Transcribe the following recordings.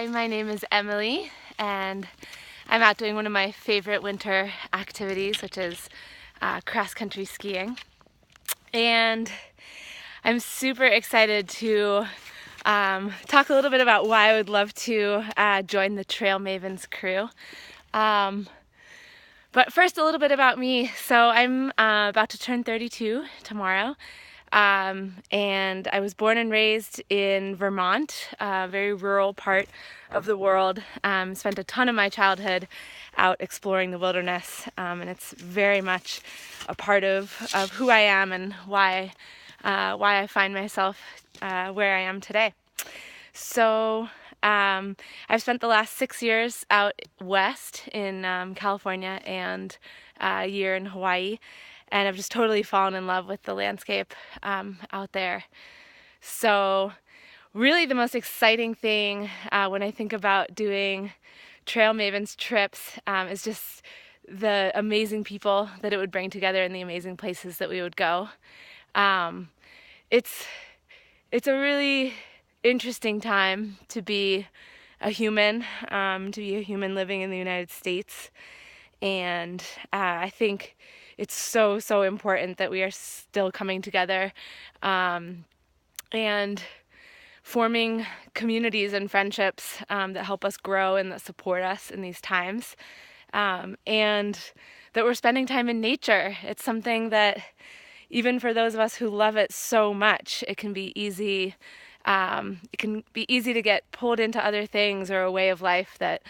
Hi, my name is Emily, and I'm out doing one of my favorite winter activities, which is cross-country skiing. And I'm super excited to talk a little bit about why I would love to join the Trail Mavens crew. But first, a little bit about me. So I'm about to turn 32 tomorrow. And I was born and raised in Vermont, a very rural part of the world. Spent a ton of my childhood out exploring the wilderness, and it's very much a part of who I am and why I find myself where I am today. So I've spent the last 6 years out west in California and a year in Hawaii. And I've just totally fallen in love with the landscape out there. So really the most exciting thing when I think about doing Trail Mavens trips is just the amazing people that it would bring together and the amazing places that we would go. It's a really interesting time to be a human, living in the United States. And I think it's so important that we are still coming together and forming communities and friendships that help us grow and that support us in these times. And that we're spending time in nature. It's something that even for those of us who love it so much, it can be easy. It can be easy to get pulled into other things or a way of life that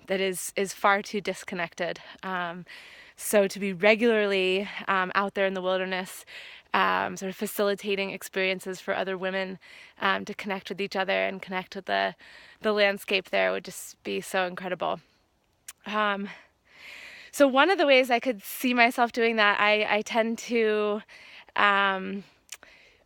is far too disconnected. So to be regularly out there in the wilderness, sort of facilitating experiences for other women to connect with each other and connect with the landscape there would just be so incredible. So one of the ways I could see myself doing that, I tend to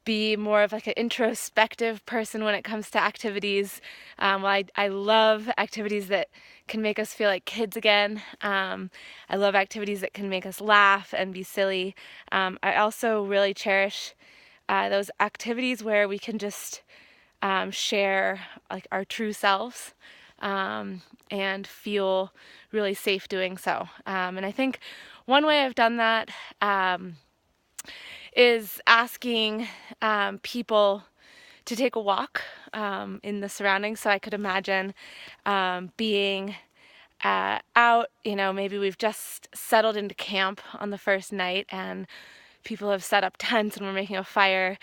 be more of like an introspective person when it comes to activities. I love activities that can make us feel like kids again. I love activities that can make us laugh and be silly. I also really cherish those activities where we can just share like our true selves and feel really safe doing so. And I think one way I've done that is asking people to take a walk in the surroundings. So I could imagine being out, maybe we've just settled into camp on the first night and people have set up tents and we're making a fire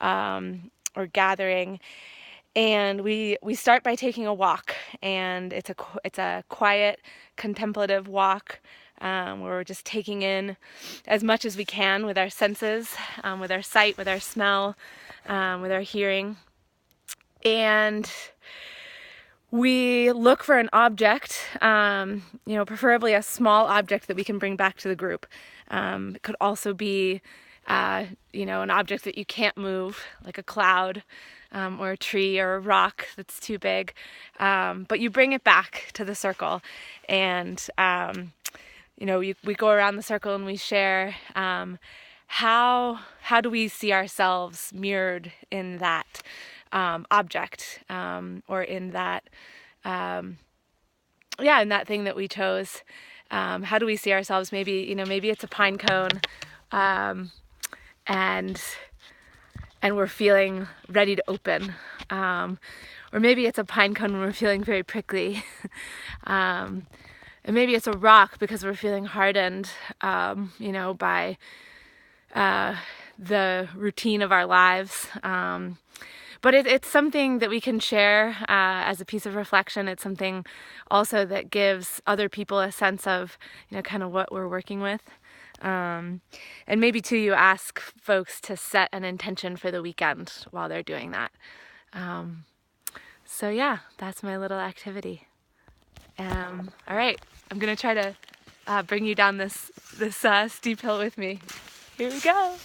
or gathering. And we start by taking a walk, and it's a quiet, contemplative walk where we're just taking in as much as we can with our senses, with our sight, with our smell, with our hearing. And we look for an object, preferably a small object that we can bring back to the group. It could also be, an object that you can't move, like a cloud. Or a tree or a rock that's too big, but you bring it back to the circle, and we go around the circle and we share how do we see ourselves mirrored in that object, or in that in that thing that we chose. How do we see ourselves? Maybe it's a pine cone, and we're feeling ready to open. Or maybe it's a pine cone when we're feeling very prickly. And maybe it's a rock because we're feeling hardened, by the routine of our lives. But it's something that we can share as a piece of reflection. It's something also that gives other people a sense of, kind of what we're working with. And maybe too, you ask folks to set an intention for the weekend while they're doing that. So yeah, that's my little activity. All right, I'm gonna try to bring you down this steep hill with me. Here we go.